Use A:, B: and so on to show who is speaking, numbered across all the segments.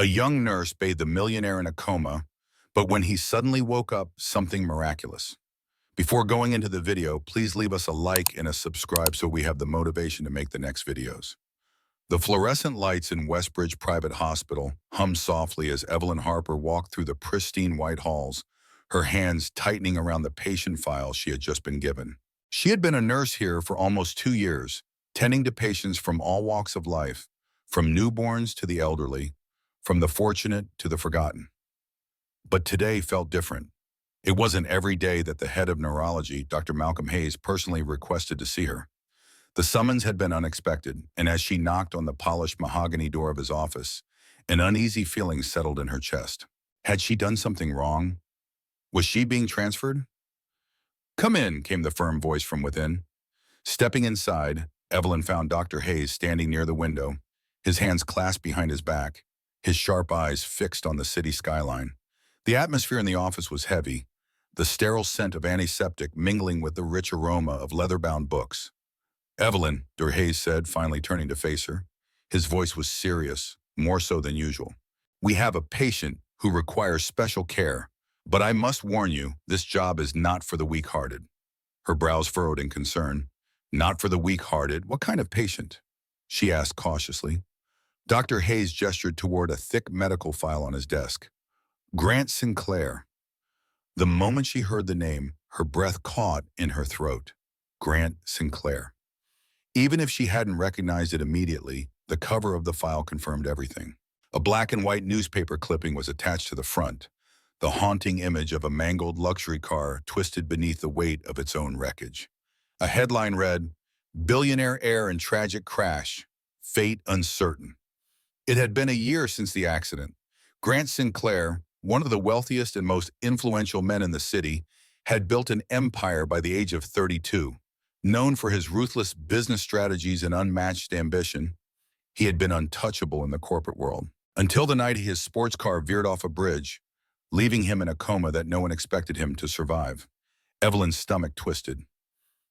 A: A young nurse bathed the millionaire in a coma, but when he suddenly woke up, something miraculous. Before going into the video, please leave us a like and a subscribe so we have the motivation to make the next videos. The fluorescent lights in Westbridge Private Hospital hummed softly as Evelyn Harper walked through the pristine white halls, her hands tightening around the patient file she had just been given. She had been a nurse here for almost 2 years, tending to patients from all walks of life, from newborns to the elderly, from the fortunate to the forgotten. But today felt different. It wasn't every day that the head of neurology, Dr. Malcolm Hayes, personally requested to see her. The summons had been unexpected, and as she knocked on the polished mahogany door of his office, an uneasy feeling settled in her chest. Had she done something wrong? Was she being transferred? "Come in," came the firm voice from within. Stepping inside, Evelyn found Dr. Hayes standing near the window, his hands clasped behind his back, his sharp eyes fixed on the city skyline. The atmosphere in the office was heavy, the sterile scent of antiseptic mingling with the rich aroma of leather-bound books. "Evelyn," Dr. Hayes said, finally turning to face her. His voice was serious, more so than usual. "We have a patient who requires special care, but I must warn you, this job is not for the weak-hearted." Her brows furrowed in concern. "Not for the weak-hearted? What kind of patient?" she asked cautiously. Dr. Hayes gestured toward a thick medical file on his desk. "Grant Sinclair." The moment she heard the name, her breath caught in her throat. Grant Sinclair. Even if she hadn't recognized it immediately, the cover of the file confirmed everything. A black and white newspaper clipping was attached to the front, the haunting image of a mangled luxury car twisted beneath the weight of its own wreckage. A headline read, "Billionaire heir in tragic crash, fate uncertain." It had been a year since the accident. Grant Sinclair, one of the wealthiest and most influential men in the city, had built an empire by the age of 32. Known for his ruthless business strategies and unmatched ambition, he had been untouchable in the corporate world. Until the night his sports car veered off a bridge, leaving him in a coma that no one expected him to survive. Evelyn's stomach twisted.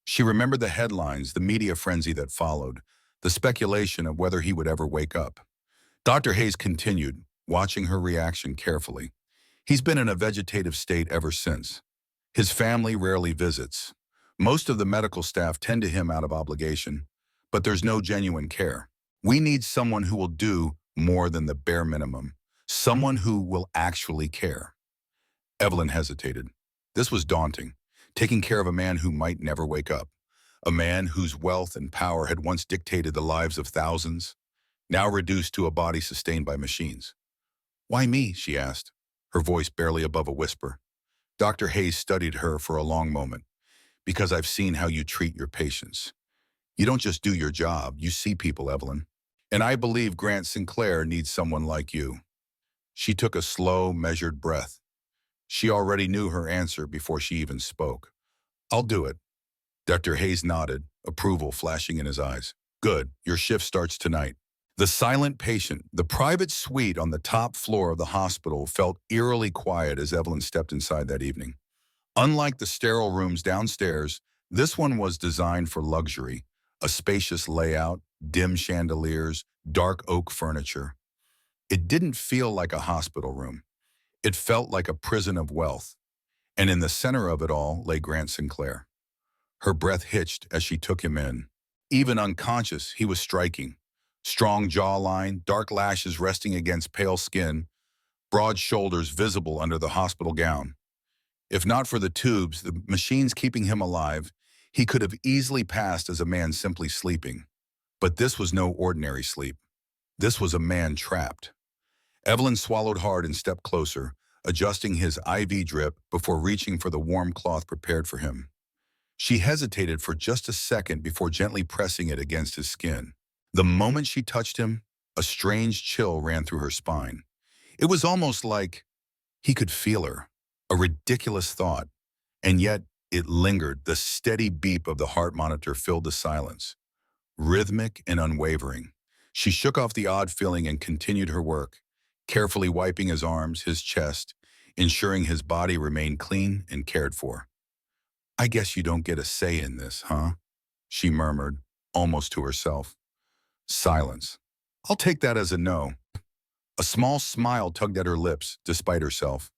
A: She remembered the headlines, the media frenzy that followed, the speculation of whether he would ever wake up. Dr. Hayes continued, watching her reaction carefully. "He's been in a vegetative state ever since. His family rarely visits. Most of the medical staff tend to him out of obligation, but there's no genuine care. We need someone who will do more than the bare minimum, someone who will actually care." Evelyn hesitated. This was daunting, taking care of a man who might never wake up, a man whose wealth and power had once dictated the lives of thousands, now reduced to a body sustained by machines. "Why me?" she asked, her voice barely above a whisper. Dr. Hayes studied her for a long moment. "Because I've seen how you treat your patients. You don't just do your job, you see people, Evelyn. And I believe Grant Sinclair needs someone like you." She took a slow, measured breath. She already knew her answer before she even spoke. "I'll do it." Dr. Hayes nodded, approval flashing in his eyes. "Good, your shift starts tonight." The silent patient, the private suite on the top floor of the hospital, felt eerily quiet as Evelyn stepped inside that evening. Unlike the sterile rooms downstairs, this one was designed for luxury, a spacious layout, dim chandeliers, dark oak furniture. It didn't feel like a hospital room. It felt like a prison of wealth. And in the center of it all lay Grant Sinclair. Her breath hitched as she took him in. Even unconscious, he was striking. Strong jawline, dark lashes resting against pale skin, broad shoulders visible under the hospital gown. If not for the tubes, the machines keeping him alive, he could have easily passed as a man simply sleeping. But this was no ordinary sleep. This was a man trapped. Evelyn swallowed hard and stepped closer, adjusting his IV drip before reaching for the warm cloth prepared for him. She hesitated for just a second before gently pressing it against his skin. The moment she touched him, a strange chill ran through her spine. It was almost like he could feel her. A ridiculous thought, and yet it lingered. The steady beep of the heart monitor filled the silence, rhythmic and unwavering. She shook off the odd feeling and continued her work, carefully wiping his arms, his chest, ensuring his body remained clean and cared for. "I guess you don't get a say in this, huh?" she murmured, almost to herself. Silence. "I'll take that as a no." A small smile tugged at her lips, despite herself.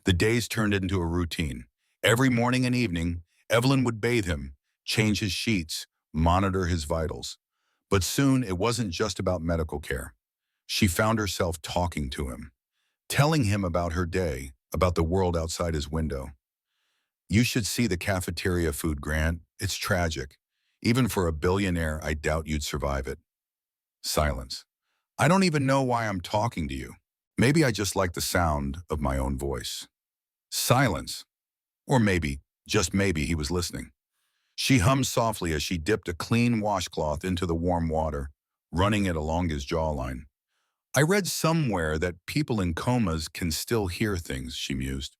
A: The days turned into a routine. Every morning and evening, Evelyn would bathe him, change his sheets, monitor his vitals. But soon, it wasn't just about medical care. She found herself talking to him, telling him about her day, about the world outside his window. You should see the cafeteria food, Grant. It's tragic. Even for a billionaire, I doubt you'd survive it. Silence. I don't even know why I'm talking to you. Maybe I just like the sound of my own voice. Silence. Or maybe, just maybe, he was listening. She hummed softly as she dipped a clean washcloth into the warm water, running it along his jawline. I read somewhere that people in comas can still hear things, she mused.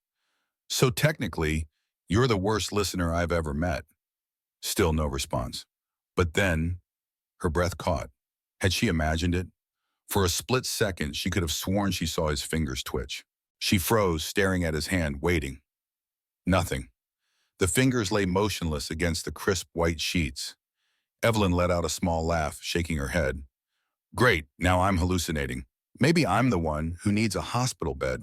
A: So technically, you're the worst listener I've ever met. Still no response. But then, her breath caught. Had she imagined it? For a split second, she could have sworn she saw his fingers twitch. She froze, staring at his hand, waiting. Nothing. The fingers lay motionless against the crisp white sheets. Evelyn let out a small laugh, shaking her head. Great, now I'm hallucinating. Maybe I'm the one who needs a hospital bed.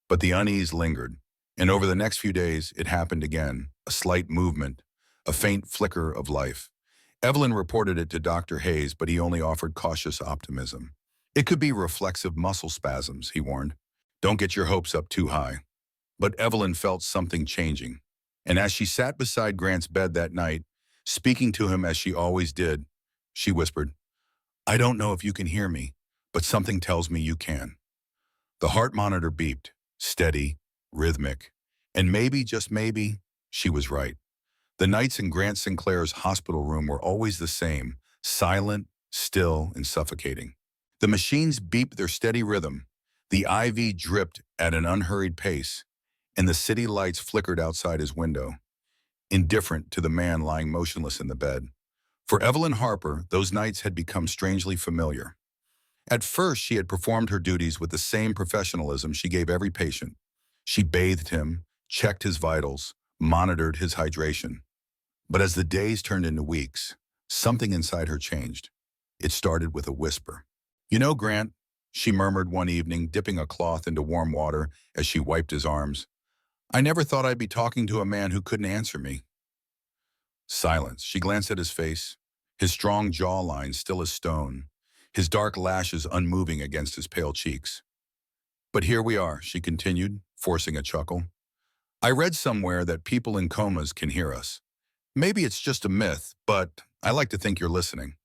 A: But the unease lingered, and over the next few days, it happened again, a slight movement, a faint flicker of life. Evelyn reported it to Dr. Hayes, but he only offered cautious optimism. It could be reflexive muscle spasms, he warned. Don't get your hopes up too high. But Evelyn felt something changing. And as she sat beside Grant's bed that night, speaking to him as she always did, she whispered, I don't know if you can hear me, but something tells me you can. The heart monitor beeped, steady, rhythmic. And maybe, just maybe, she was right. The nights in Grant Sinclair's hospital room were always the same, silent, still, and suffocating. The machines beeped their steady rhythm, the IV dripped at an unhurried pace, and the city lights flickered outside his window, indifferent to the man lying motionless in the bed. For Evelyn Harper, those nights had become strangely familiar. At first, she had performed her duties with the same professionalism she gave every patient. She bathed him, checked his vitals, monitored his hydration. But as the days turned into weeks, something inside her changed. It started with a whisper. You know, Grant, she murmured one evening, dipping a cloth into warm water as she wiped his arms, I never thought I'd be talking to a man who couldn't answer me. Silence. She glanced at his face, his strong jawline still as stone, his dark lashes unmoving against his pale cheeks. But here we are, she continued, forcing a chuckle. I read somewhere that people in comas can hear us. Maybe it's just a myth, but I like to think you're listening.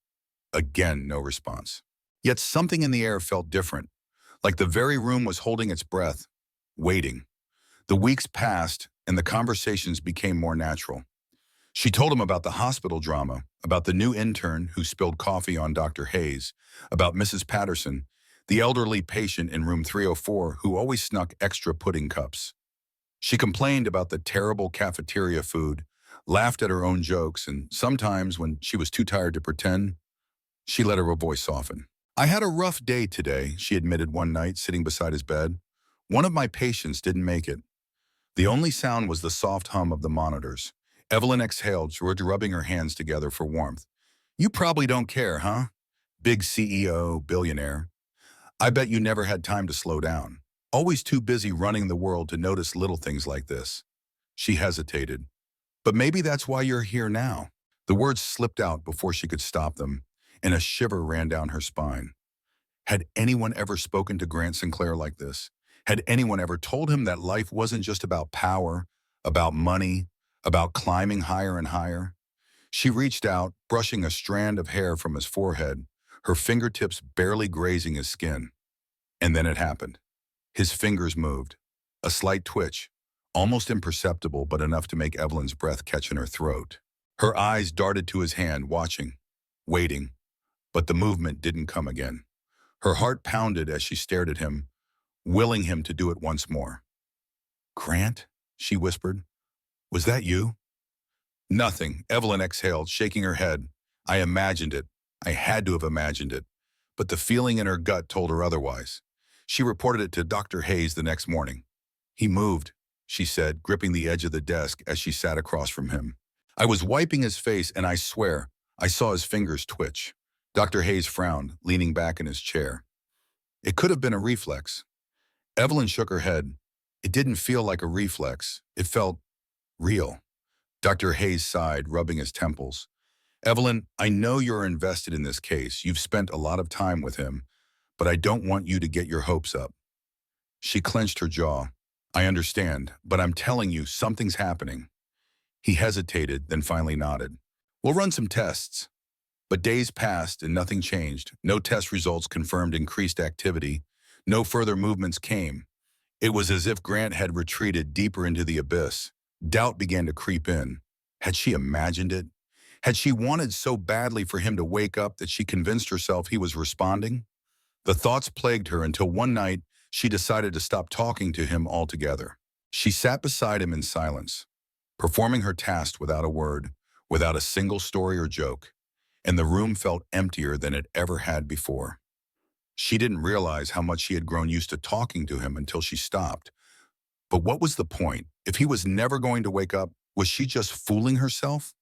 A: Again, no response. Yet something in the air felt different, like the very room was holding its breath, waiting. The weeks passed, and the conversations became more natural. She told him about the hospital drama, about the new intern who spilled coffee on Dr. Hayes, about Mrs. Patterson, the elderly patient in room 304 who always snuck extra pudding cups. She complained about the terrible cafeteria food, laughed at her own jokes, and sometimes, when she was too tired to pretend, she let her voice soften. I had a rough day today, she admitted one night, sitting beside his bed. One of my patients didn't make it. The only sound was the soft hum of the monitors. Evelyn exhaled, rubbing her hands together for warmth. You probably don't care, huh? Big CEO, billionaire. I bet you never had time to slow down. Always too busy running the world to notice little things like this. She hesitated. But maybe that's why you're here now. The words slipped out before she could stop them, and a shiver ran down her spine. Had anyone ever spoken to Grant Sinclair like this? Had anyone ever told him that life wasn't just about power, about money, about climbing higher and higher? She reached out, brushing a strand of hair from his forehead, her fingertips barely grazing his skin. And then it happened. His fingers moved. A slight twitch, almost imperceptible but enough to make Evelyn's breath catch in her throat. Her eyes darted to his hand, watching, waiting, but the movement didn't come again. Her heart pounded as she stared at him, willing him to do it once more. Grant, she whispered, was that you? Nothing, Evelyn exhaled, shaking her head. I imagined it. I had to have imagined it. But the feeling in her gut told her otherwise. She reported it to Dr. Hayes the next morning. He moved, she said, gripping the edge of the desk as she sat across from him. I was wiping his face, and I swear, I saw his fingers twitch. Dr. Hayes frowned, leaning back in his chair. It could have been a reflex. Evelyn shook her head. It didn't feel like a reflex. It felt real. Dr. Hayes sighed, rubbing his temples. Evelyn, I know you're invested in this case. You've spent a lot of time with him, but I don't want you to get your hopes up. She clenched her jaw. I understand, but I'm telling you, something's happening. He hesitated, then finally nodded. We'll run some tests. But days passed and nothing changed. No test results confirmed increased activity. No further movements came. It was as if Grant had retreated deeper into the abyss. Doubt began to creep in. Had she imagined it? Had she wanted so badly for him to wake up that she convinced herself he was responding? The thoughts plagued her until one night she decided to stop talking to him altogether. She sat beside him in silence, performing her task without a word, without a single story or joke, and the room felt emptier than it ever had before. She didn't realize how much she had grown used to talking to him until she stopped. But what was the point? If he was never going to wake up, was she just fooling herself?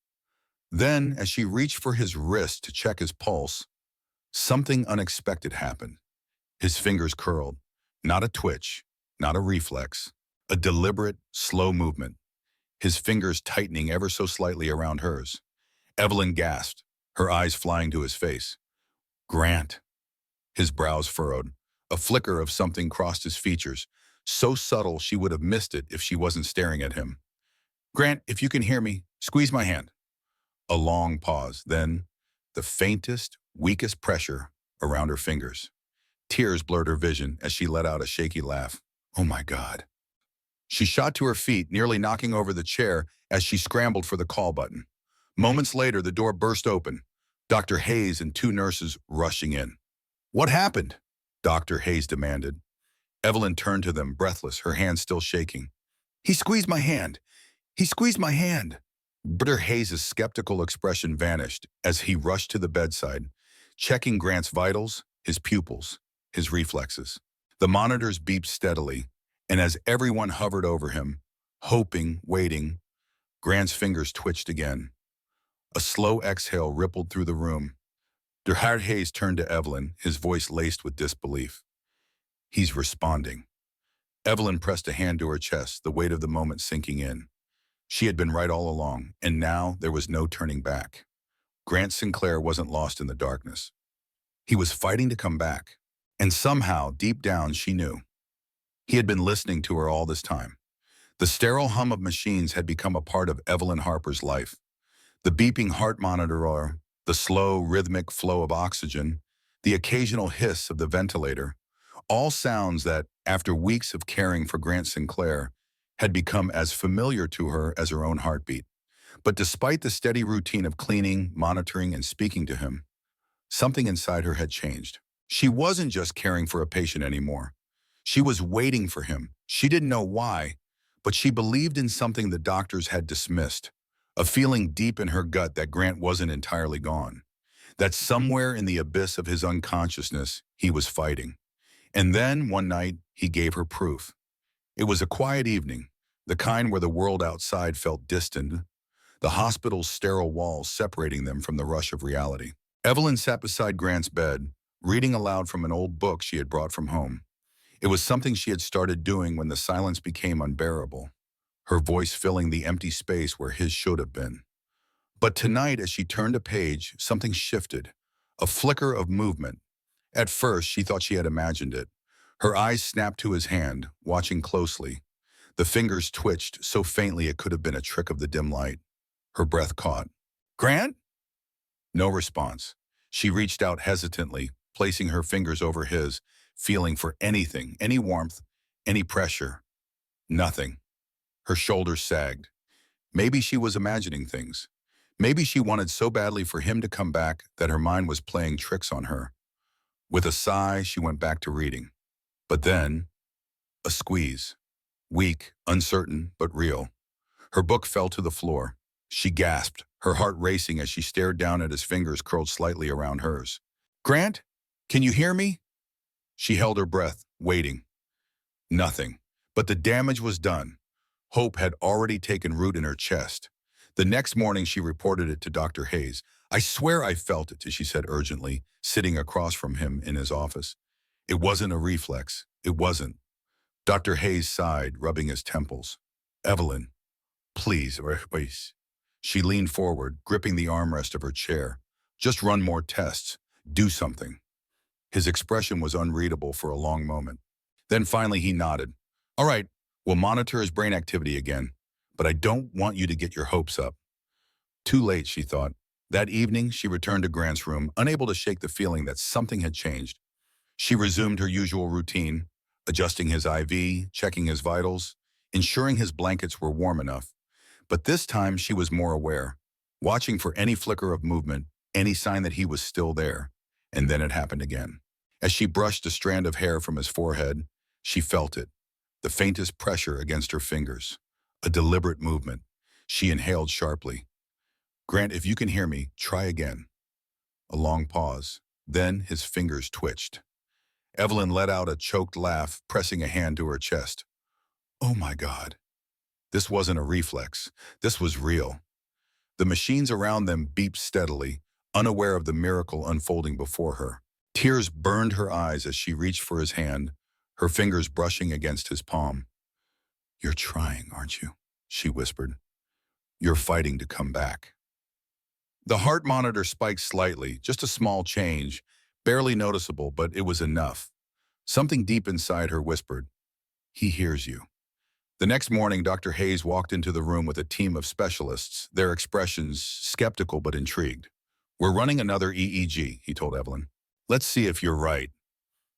A: Then, as she reached for his wrist to check his pulse, something unexpected happened. His fingers curled. Not a twitch, not a reflex, a deliberate, slow movement, his fingers tightening ever so slightly around hers. Evelyn gasped, her eyes flying to his face. Grant. His brows furrowed. A flicker of something crossed his features, so subtle she would have missed it if she wasn't staring at him. Grant, if you can hear me, squeeze my hand. A long pause, then the faintest, weakest pressure around her fingers. Tears blurred her vision as she let out a shaky laugh. Oh my God. She shot to her feet, nearly knocking over the chair as she scrambled for the call button. Moments later, the door burst open. Dr. Hayes and two nurses rushing in. What happened? Dr. Hayes demanded. Evelyn turned to them, breathless, her hand still shaking. He squeezed my hand. He squeezed my hand. Dr. Hayes' skeptical expression vanished as he rushed to the bedside, checking Grant's vitals, his pupils, his reflexes. The monitors beeped steadily, and as everyone hovered over him, hoping, waiting, Grant's fingers twitched again. A slow exhale rippled through the room. Dr. Hayes turned to Evelyn, his voice laced with disbelief. He's responding. Evelyn pressed a hand to her chest, the weight of the moment sinking in. She had been right all along, and now there was no turning back. Grant Sinclair wasn't lost in the darkness. He was fighting to come back, and somehow, deep down, she knew. He had been listening to her all this time. The sterile hum of machines had become a part of Evelyn Harper's life. The beeping heart monitor, the slow, rhythmic flow of oxygen, the occasional hiss of the ventilator, all sounds that, after weeks of caring for Grant Sinclair, had become as familiar to her as her own heartbeat. But despite the steady routine of cleaning, monitoring, and speaking to him, something inside her had changed. She wasn't just caring for a patient anymore. She was waiting for him. She didn't know why, but she believed in something the doctors had dismissed, a feeling deep in her gut that Grant wasn't entirely gone, that somewhere in the abyss of his unconsciousness, he was fighting. And then, one night, he gave her proof. It was a quiet evening, the kind where the world outside felt distant, the hospital's sterile walls separating them from the rush of reality. Evelyn sat beside Grant's bed, reading aloud from an old book she had brought from home. It was something she had started doing when the silence became unbearable, her voice filling the empty space where his should have been. But tonight, as she turned a page, something shifted, a flicker of movement. At first, she thought she had imagined it. Her eyes snapped to his hand, watching closely. The fingers twitched so faintly it could have been a trick of the dim light. Her breath caught. Grant? No response. She reached out hesitantly, placing her fingers over his, feeling for anything, any warmth, any pressure. Nothing. Her shoulders sagged. Maybe she was imagining things. Maybe she wanted so badly for him to come back that her mind was playing tricks on her. With a sigh, she went back to reading. But then, a squeeze. Weak, uncertain, but real. Her book fell to the floor. She gasped, her heart racing as she stared down at his fingers curled slightly around hers. Grant, can you hear me? She held her breath, waiting. Nothing. But the damage was done. Hope had already taken root in her chest. The next morning, she reported it to Dr. Hayes. I swear I felt it, she said urgently, sitting across from him in his office. It wasn't a reflex. It wasn't. Dr. Hayes sighed, rubbing his temples. Evelyn, please, please. She leaned forward, gripping the armrest of her chair. Just run more tests. Do something. His expression was unreadable for a long moment. Then finally he nodded. All right, we'll monitor his brain activity again, but I don't want you to get your hopes up. Too late, she thought. That evening, she returned to Grant's room, unable to shake the feeling that something had changed. She resumed her usual routine, adjusting his IV, checking his vitals, ensuring his blankets were warm enough. But this time she was more aware, watching for any flicker of movement, any sign that he was still there. And then it happened again. As she brushed a strand of hair from his forehead, she felt it, the faintest pressure against her fingers. A deliberate movement. She inhaled sharply. Grant, if you can hear me, try again. A long pause. Then his fingers twitched. Evelyn let out a choked laugh, pressing a hand to her chest. Oh my God. This wasn't a reflex. This was real. The machines around them beeped steadily, unaware of the miracle unfolding before her. Tears burned her eyes as she reached for his hand, her fingers brushing against his palm. You're trying, aren't you? She whispered. You're fighting to come back. The heart monitor spiked slightly, just a small change, barely noticeable, but it was enough. Something deep inside her whispered, he hears you. The next morning, Dr. Hayes walked into the room with a team of specialists, their expressions skeptical but intrigued. We're running another EEG, he told Evelyn. Let's see if you're right.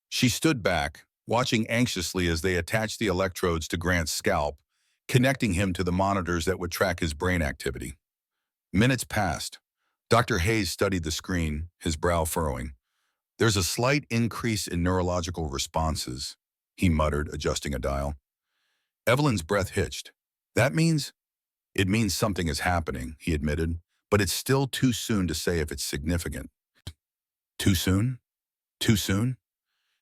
A: She stood back, watching anxiously as they attached the electrodes to Grant's scalp, connecting him to the monitors that would track his brain activity. Minutes passed. Dr. Hayes studied the screen, his brow furrowing. There's a slight increase in neurological responses, he muttered, adjusting a dial. Evelyn's breath hitched. That means? It means something is happening, he admitted, but it's still too soon to say if it's significant. Too soon? Too soon?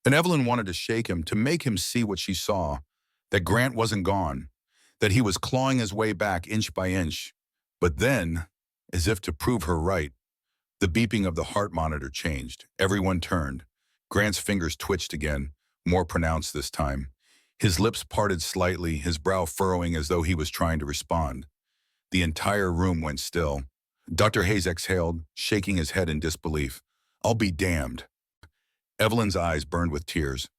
A: And Evelyn wanted to shake him, to make him see what she saw, that Grant wasn't gone, that he was clawing his way back inch by inch. But then, as if to prove her right, the beeping of the heart monitor changed. Everyone turned. Grant's fingers twitched again, more pronounced this time. His lips parted slightly, his brow furrowing as though he was trying to respond. The entire room went still. Dr. Hayes exhaled, shaking his head in disbelief. I'll be damned. Evelyn's eyes burned with tears.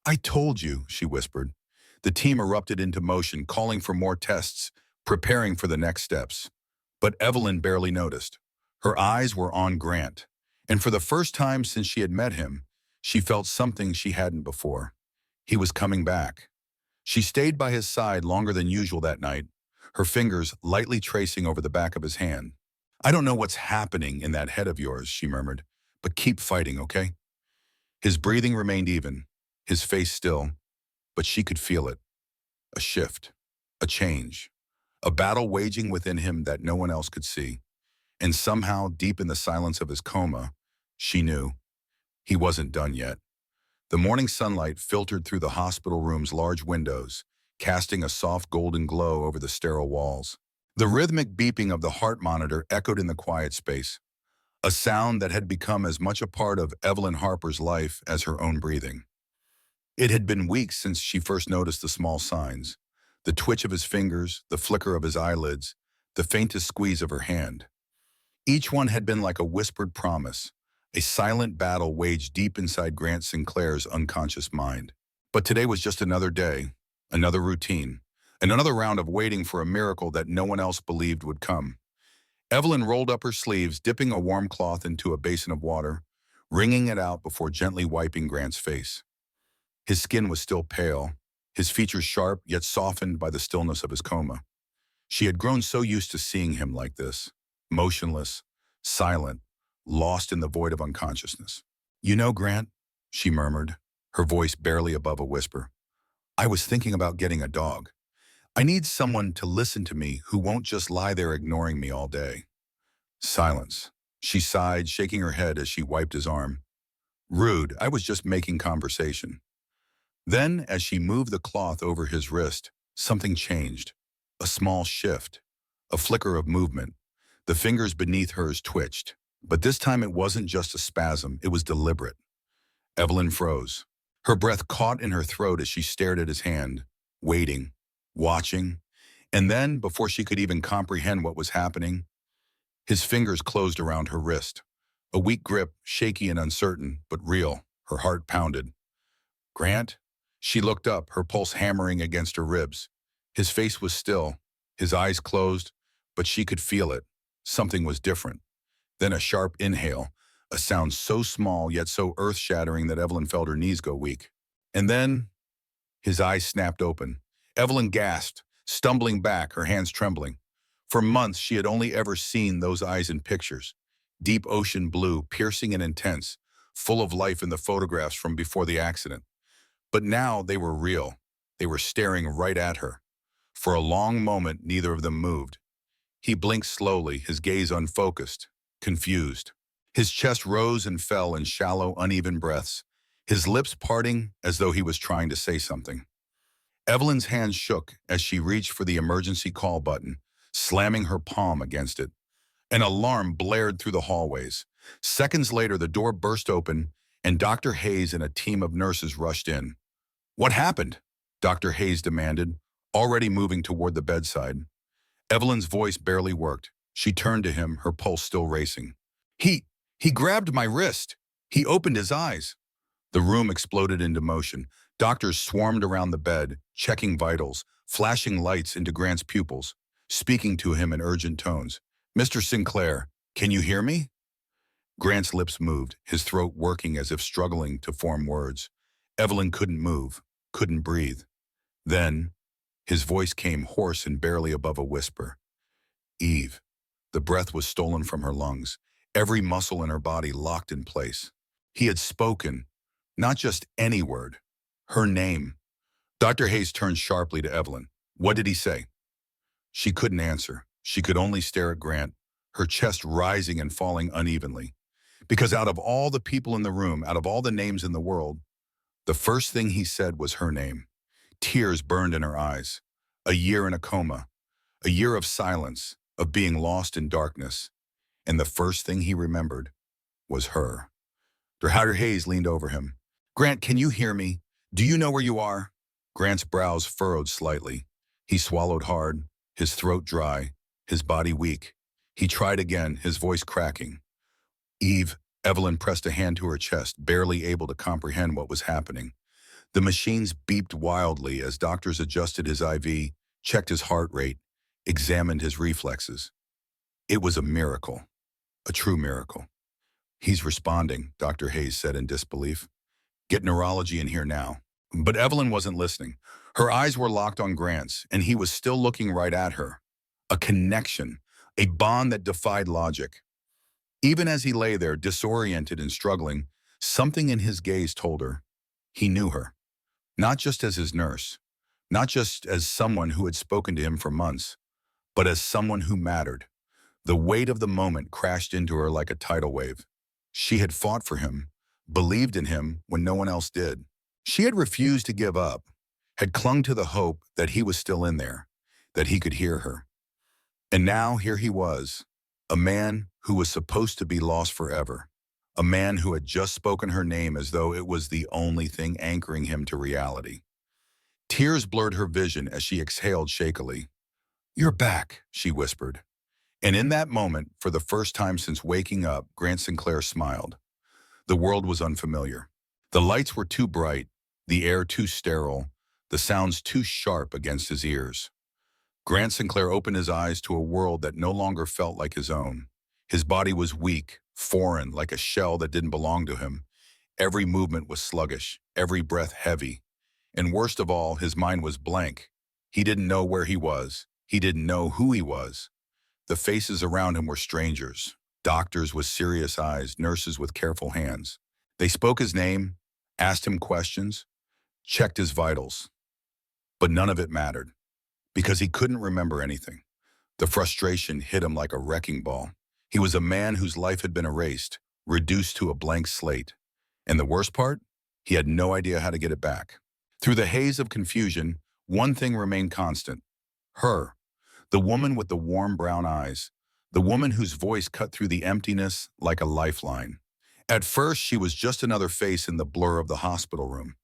A: I told you, she whispered. The team erupted into motion, calling for more tests, preparing for the next steps. But Evelyn barely noticed. Her eyes were on Grant, and for the first time since she had met him, she felt something she hadn't before. He was coming back. She stayed by his side longer than usual that night, her fingers lightly tracing over the back of his hand. I don't know what's happening in that head of yours, she murmured, but keep fighting, okay? His breathing remained even, his face still, but she could feel it. A shift, a change, a battle waging within him that no one else could see. And somehow, deep in the silence of his coma, she knew he wasn't done yet. The morning sunlight filtered through the hospital room's large windows, casting a soft golden glow over the sterile walls. The rhythmic beeping of the heart monitor echoed in the quiet space, a sound that had become as much a part of Evelyn Harper's life as her own breathing. It had been weeks since she first noticed the small signs, the twitch of his fingers, the flicker of his eyelids, the faintest squeeze of her hand. Each one had been like a whispered promise, a silent battle waged deep inside Grant Sinclair's unconscious mind. But today was just another day, another routine, and another round of waiting for a miracle that no one else believed would come. Evelyn rolled up her sleeves, dipping a warm cloth into a basin of water, wringing it out before gently wiping Grant's face. His skin was still pale, his features sharp yet softened by the stillness of his coma. She had grown so used to seeing him like this, motionless, silent, lost in the void of unconsciousness. You know, Grant, she murmured, her voice barely above a whisper, I was thinking about getting a dog. I need someone to listen to me who won't just lie there ignoring me all day. Silence. She sighed, shaking her head as she wiped his arm. Rude, I was just making conversation. Then, as she moved the cloth over his wrist, something changed. A small shift, a flicker of movement. The fingers beneath hers twitched. But this time it wasn't just a spasm, it was deliberate. Evelyn froze. Her breath caught in her throat as she stared at his hand, waiting, watching, and then, before she could even comprehend what was happening, his fingers closed around her wrist. A weak grip, shaky and uncertain, but real. Her heart pounded. Grant? She looked up, her pulse hammering against her ribs. His face was still, his eyes closed, but she could feel it. Something was different. Then a sharp inhale, a sound so small yet so earth-shattering that Evelyn felt her knees go weak. And then his eyes snapped open. Evelyn gasped, stumbling back, her hands trembling. For months, she had only ever seen those eyes in pictures. Deep ocean blue, piercing and intense, full of life in the photographs from before the accident. But now they were real. They were staring right at her. For a long moment, neither of them moved. He blinked slowly, his gaze unfocused, confused. His chest rose and fell in shallow, uneven breaths, his lips parting as though he was trying to say something. Evelyn's hands shook as she reached for the emergency call button, slamming her palm against it. An alarm blared through the hallways. Seconds later, the door burst open, and Dr. Hayes and a team of nurses rushed in. "What happened?" Dr. Hayes demanded, already moving toward the bedside. Evelyn's voice barely worked. She turned to him, her pulse still racing. He grabbed my wrist. He opened his eyes." The room exploded into motion. Doctors swarmed around the bed, checking vitals, flashing lights into Grant's pupils, speaking to him in urgent tones. "Mr. Sinclair, can you hear me?" Grant's lips moved, his throat working as if struggling to form words. Evelyn couldn't move, couldn't breathe. Then, his voice came hoarse and barely above a whisper. "Eve." The breath was stolen from her lungs, every muscle in her body locked in place. He had spoken, not just any word, her name. Dr. Hayes turned sharply to Evelyn. "What did he say?" She couldn't answer. She could only stare at Grant, her chest rising and falling unevenly. Because out of all the people in the room, out of all the names in the world, the first thing he said was her name. Tears burned in her eyes. A year in a coma. A year of silence, of being lost in darkness. And the first thing he remembered was her. Dr. Hayes leaned over him. "Grant, can you hear me? Do you know where you are?" Grant's brows furrowed slightly. He swallowed hard, his throat dry, his body weak. He tried again, his voice cracking. "Eve." Evelyn pressed a hand to her chest, barely able to comprehend what was happening. The machines beeped wildly as doctors adjusted his IV, checked his heart rate, examined his reflexes. It was a miracle, a true miracle. "He's responding," Dr. Hayes said in disbelief. "Get neurology in here now." But Evelyn wasn't listening. Her eyes were locked on Grant's, and he was still looking right at her. A connection, a bond that defied logic. Even as he lay there, disoriented and struggling, something in his gaze told her he knew her. Not just as his nurse, not just as someone who had spoken to him for months, but as someone who mattered. The weight of the moment crashed into her like a tidal wave. She had fought for him, believed in him when no one else did. She had refused to give up, had clung to the hope that he was still in there, that he could hear her. And now here he was, a man who was supposed to be lost forever, a man who had just spoken her name as though it was the only thing anchoring him to reality. Tears blurred her vision as she exhaled shakily. "You're back," she whispered. And in that moment, for the first time since waking up, Grant Sinclair smiled. The world was unfamiliar. The lights were too bright, the air too sterile, the sounds too sharp against his ears. Grant Sinclair opened his eyes to a world that no longer felt like his own. His body was weak, foreign, like a shell that didn't belong to him. Every movement was sluggish, every breath heavy. And worst of all, his mind was blank. He didn't know where he was. He didn't know who he was. The faces around him were strangers, doctors with serious eyes, nurses with careful hands. They spoke his name, asked him questions, checked his vitals. But none of it mattered, because he couldn't remember anything. The frustration hit him like a wrecking ball. He was a man whose life had been erased, reduced to a blank slate. And the worst part? He had no idea how to get it back. Through the haze of confusion, one thing remained constant. Her. The woman with the warm brown eyes. The woman whose voice cut through the emptiness like a lifeline. At first, she was just another face in the blur of the hospital room.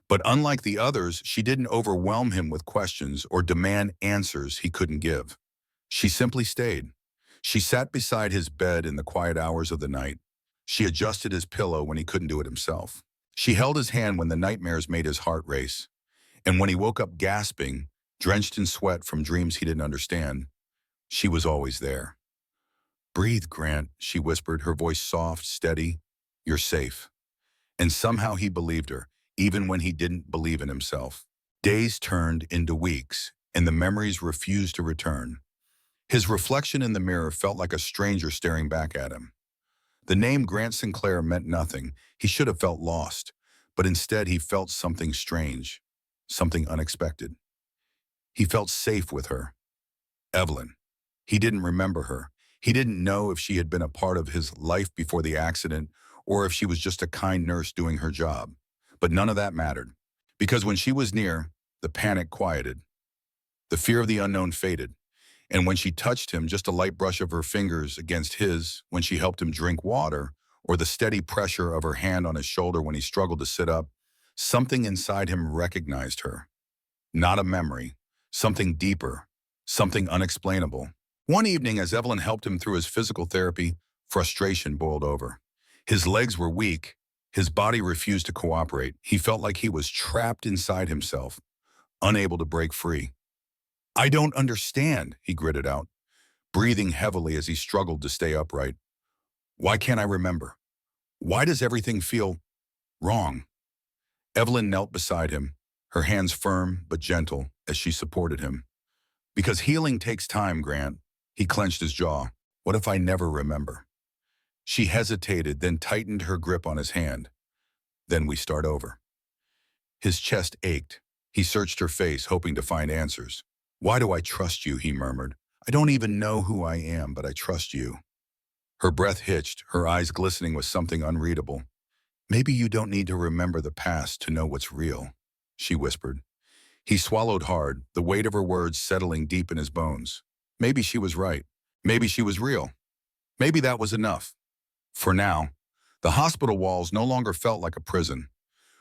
A: But unlike the others, she didn't overwhelm him with questions or demand answers he couldn't give. She simply stayed. She sat beside his bed in the quiet hours of the night. She adjusted his pillow when he couldn't do it himself. She held his hand when the nightmares made his heart race. And when he woke up gasping, drenched in sweat from dreams he didn't understand, she was always there. "Breathe, Grant," she whispered, her voice soft, steady. "You're safe." And somehow he believed her, even when he didn't believe in himself. Days turned into weeks, and the memories refused to return. His reflection in the mirror felt like a stranger staring back at him. The name Grant Sinclair meant nothing. He should have felt lost, but instead he felt something strange, something unexpected. He felt safe with her. Evelyn. He didn't remember her. He didn't know if she had been a part of his life before the accident or if she was just a kind nurse doing her job. But none of that mattered, because when she was near, the panic quieted. The fear of the unknown faded. And when she touched him, just a light brush of her fingers against his, when she helped him drink water, or the steady pressure of her hand on his shoulder when he struggled to sit up, something inside him recognized her. Not a memory, something deeper, something unexplainable. One evening, as Evelyn helped him through his physical therapy, frustration boiled over. His legs were weak. His body refused to cooperate. He felt like he was trapped inside himself, unable to break free. "I don't understand," he gritted out, breathing heavily as he struggled to stay upright. "Why can't I remember? Why does everything feel wrong?" Evelyn knelt beside him, her hands firm but gentle as she supported him. "Because healing takes time, Grant." He clenched his jaw. "What if I never remember?" She hesitated, then tightened her grip on his hand. "Then we start over." His chest ached. He searched her face, hoping to find answers. "Why do I trust you?" he murmured. "I don't even know who I am, but I trust you." Her breath hitched, her eyes glistening with something unreadable. "Maybe you don't need to remember the past to know what's real," she whispered. He swallowed hard, the weight of her words settling deep in his bones. Maybe she was right. Maybe she was real. Maybe that was enough. For now, the hospital walls no longer felt like a prison.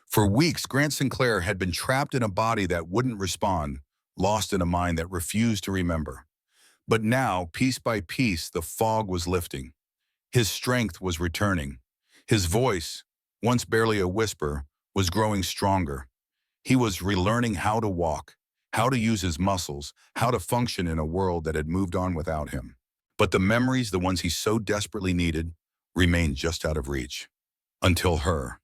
A: For weeks, Grant Sinclair had been trapped in a body that wouldn't respond, lost in a mind that refused to remember. But now, piece by piece, the fog was lifting. His strength was returning. His voice, once barely a whisper, was growing stronger. He was relearning how to walk, how to use his muscles, how to function in a world that had moved on without him. But the memories, the ones he so desperately needed, remained just out of reach. Until her.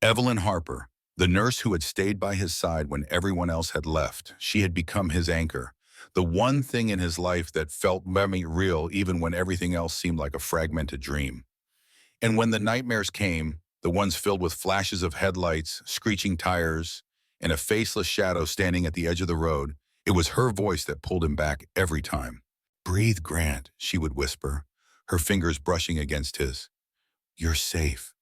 A: Evelyn Harper, the nurse who had stayed by his side when everyone else had left. She had become his anchor, the one thing in his life that felt real even when everything else seemed like a fragmented dream. And when the nightmares came, the ones filled with flashes of headlights, screeching tires, and a faceless shadow standing at the edge of the road, it was her voice that pulled him back every time. "Breathe, Grant," she would whisper, her fingers brushing against his. "You're safe."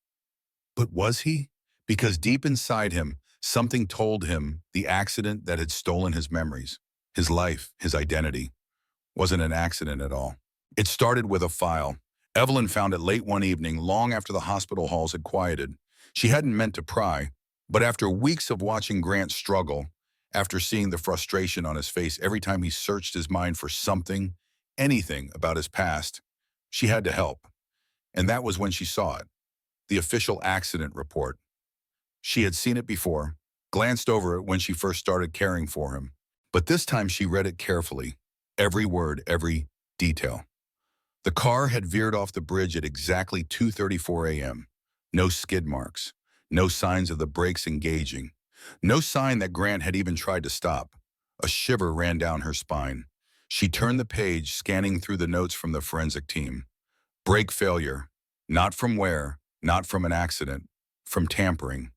A: But was he? Because deep inside him, something told him the accident that had stolen his memories, his life, his identity, wasn't an accident at all. It started with a file. Evelyn found it late one evening, long after the hospital halls had quieted. She hadn't meant to pry, but after weeks of watching Grant struggle, after seeing the frustration on his face every time he searched his mind for something, anything about his past, she had to help. And that was when she saw it, the official accident report. She had seen it before, glanced over it when she first started caring for him. But this time she read it carefully, every word, every detail. The car had veered off the bridge at exactly 2:34 a.m. No skid marks, no signs of the brakes engaging, no sign that Grant had even tried to stop. A shiver ran down her spine. She turned the page, scanning through the notes from the forensic team. Brake failure, not from wear, not from an accident, from tampering.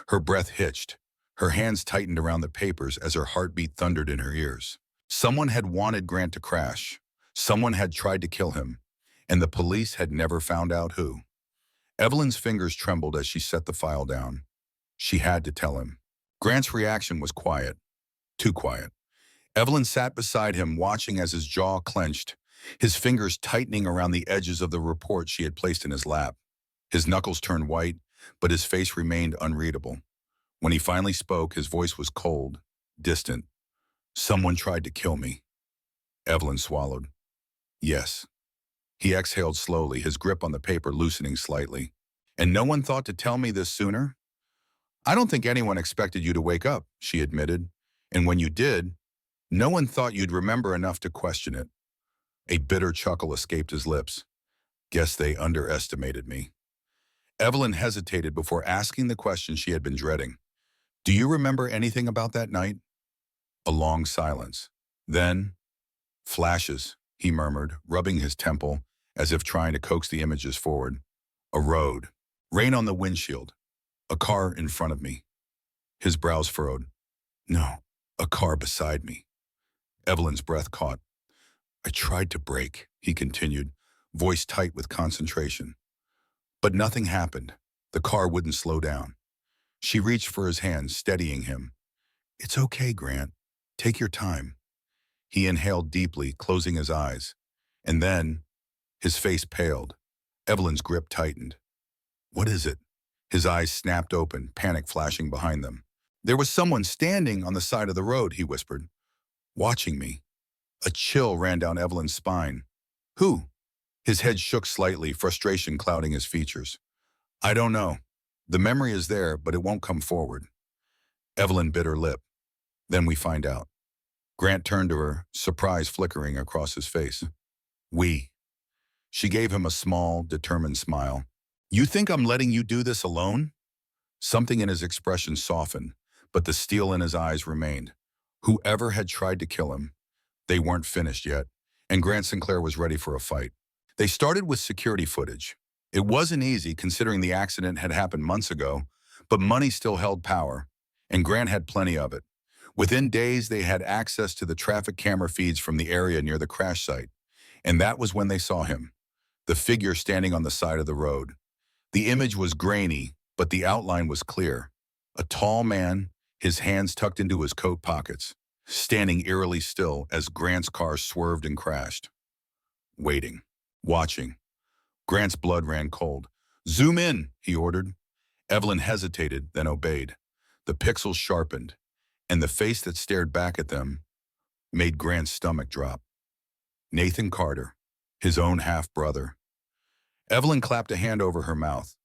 A: Her breath hitched. Her hands tightened around the papers as her heartbeat thundered in her ears. Someone had wanted Grant to crash. Someone had tried to kill him, and the police had never found out who. Evelyn's fingers trembled as she set the file down. She had to tell him. Grant's reaction was quiet, too quiet. Evelyn sat beside him, watching as his jaw clenched, his fingers tightening around the edges of the report she had placed in his lap. His knuckles turned white, but his face remained unreadable. When he finally spoke, his voice was cold, distant. Someone tried to kill me. Evelyn swallowed. Yes. He exhaled slowly, his grip on the paper loosening slightly. And no one thought to tell me this sooner? I don't think anyone expected you to wake up, she admitted. And when you did, no one thought you'd remember enough to question it. A bitter chuckle escaped his lips. Guess they underestimated me. Evelyn hesitated before asking the question she had been dreading. Do you remember anything about that night? A long silence. Then, flashes, he murmured, rubbing his temple as if trying to coax the images forward. A road. Rain on the windshield. A car in front of me. His brows furrowed. No, a car beside me. Evelyn's breath caught. I tried to brake, he continued, voice tight with concentration. But nothing happened. The car wouldn't slow down. She reached for his hand, steadying him. It's okay, Grant. Take your time. He inhaled deeply, closing his eyes. And then, his face paled. Evelyn's grip tightened. What is it? His eyes snapped open, panic flashing behind them. There was someone standing on the side of the road, he whispered, watching me. A chill ran down Evelyn's spine. Who? His head shook slightly, frustration clouding his features. I don't know. The memory is there, but it won't come forward. Evelyn bit her lip. Then we find out. Grant turned to her, surprise flickering across his face. We. She gave him a small, determined smile. You think I'm letting you do this alone? Something in his expression softened, but the steel in his eyes remained. Whoever had tried to kill him, they weren't finished yet, and Grant Sinclair was ready for a fight. They started with security footage. It wasn't easy considering the accident had happened months ago, but money still held power, and Grant had plenty of it. Within days, they had access to the traffic camera feeds from the area near the crash site, and that was when they saw him, the figure standing on the side of the road. The image was grainy, but the outline was clear. A tall man, his hands tucked into his coat pockets, standing eerily still as Grant's car swerved and crashed. Waiting, watching. Grant's blood ran cold. Zoom in, he ordered. Evelyn hesitated, then obeyed. The pixels sharpened, and the face that stared back at them made Grant's stomach drop. Nathan Carter, his own half-brother. Evelyn clapped a hand over her mouth.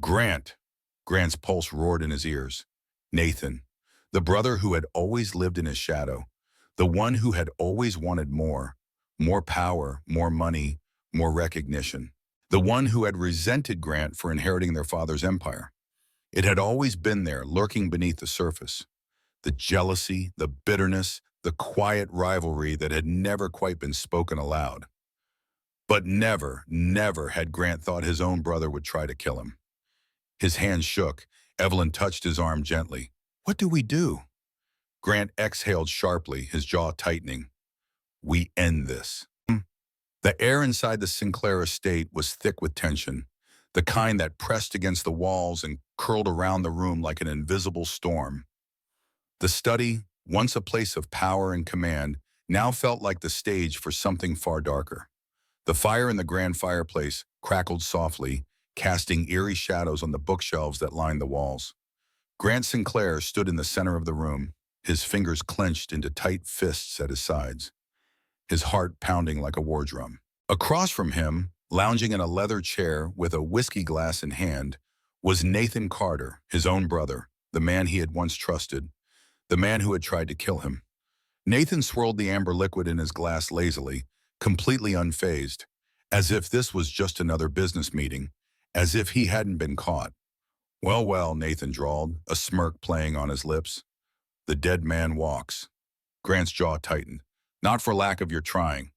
A: Grant! Grant's pulse roared in his ears. Nathan, the brother who had always lived in his shadow, the one who had always wanted more power, more money, more recognition, the one who had resented Grant for inheriting their father's empire. It had always been there, lurking beneath the surface. The jealousy, the bitterness, the quiet rivalry that had never quite been spoken aloud. But never, never had Grant thought his own brother would try to kill him. His hand shook. Evelyn touched his arm gently. What do we do? Grant exhaled sharply, his jaw tightening. We end this. The air inside the Sinclair estate was thick with tension, the kind that pressed against the walls and curled around the room like an invisible storm. The study, once a place of power and command, now felt like the stage for something far darker. The fire in the grand fireplace crackled softly, casting eerie shadows on the bookshelves that lined the walls. Grant Sinclair stood in the center of the room, his fingers clenched into tight fists at his sides, his heart pounding like a war drum. Across from him, lounging in a leather chair with a whiskey glass in hand, was Nathan Carter, his own brother, the man he had once trusted, the man who had tried to kill him. Nathan swirled the amber liquid in his glass lazily, completely unfazed, as if this was just another business meeting, as if he hadn't been caught. Well, well, Nathan drawled, a smirk playing on his lips. The dead man walks. Grant's jaw tightened. Not for lack of your trying.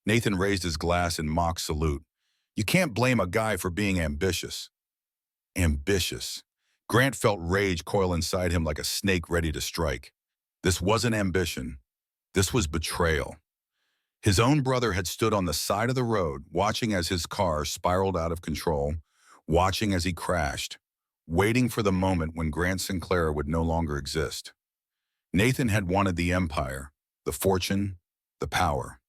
A: Nathan raised his glass in mock salute. You can't blame a guy for being ambitious. Ambitious. Grant felt rage coil inside him like a snake ready to strike. This wasn't ambition. This was betrayal. His own brother had stood on the side of the road, watching as his car spiraled out of control, watching as he crashed, waiting for the moment when Grant Sinclair would no longer exist. Nathan had wanted the empire, the fortune, the power,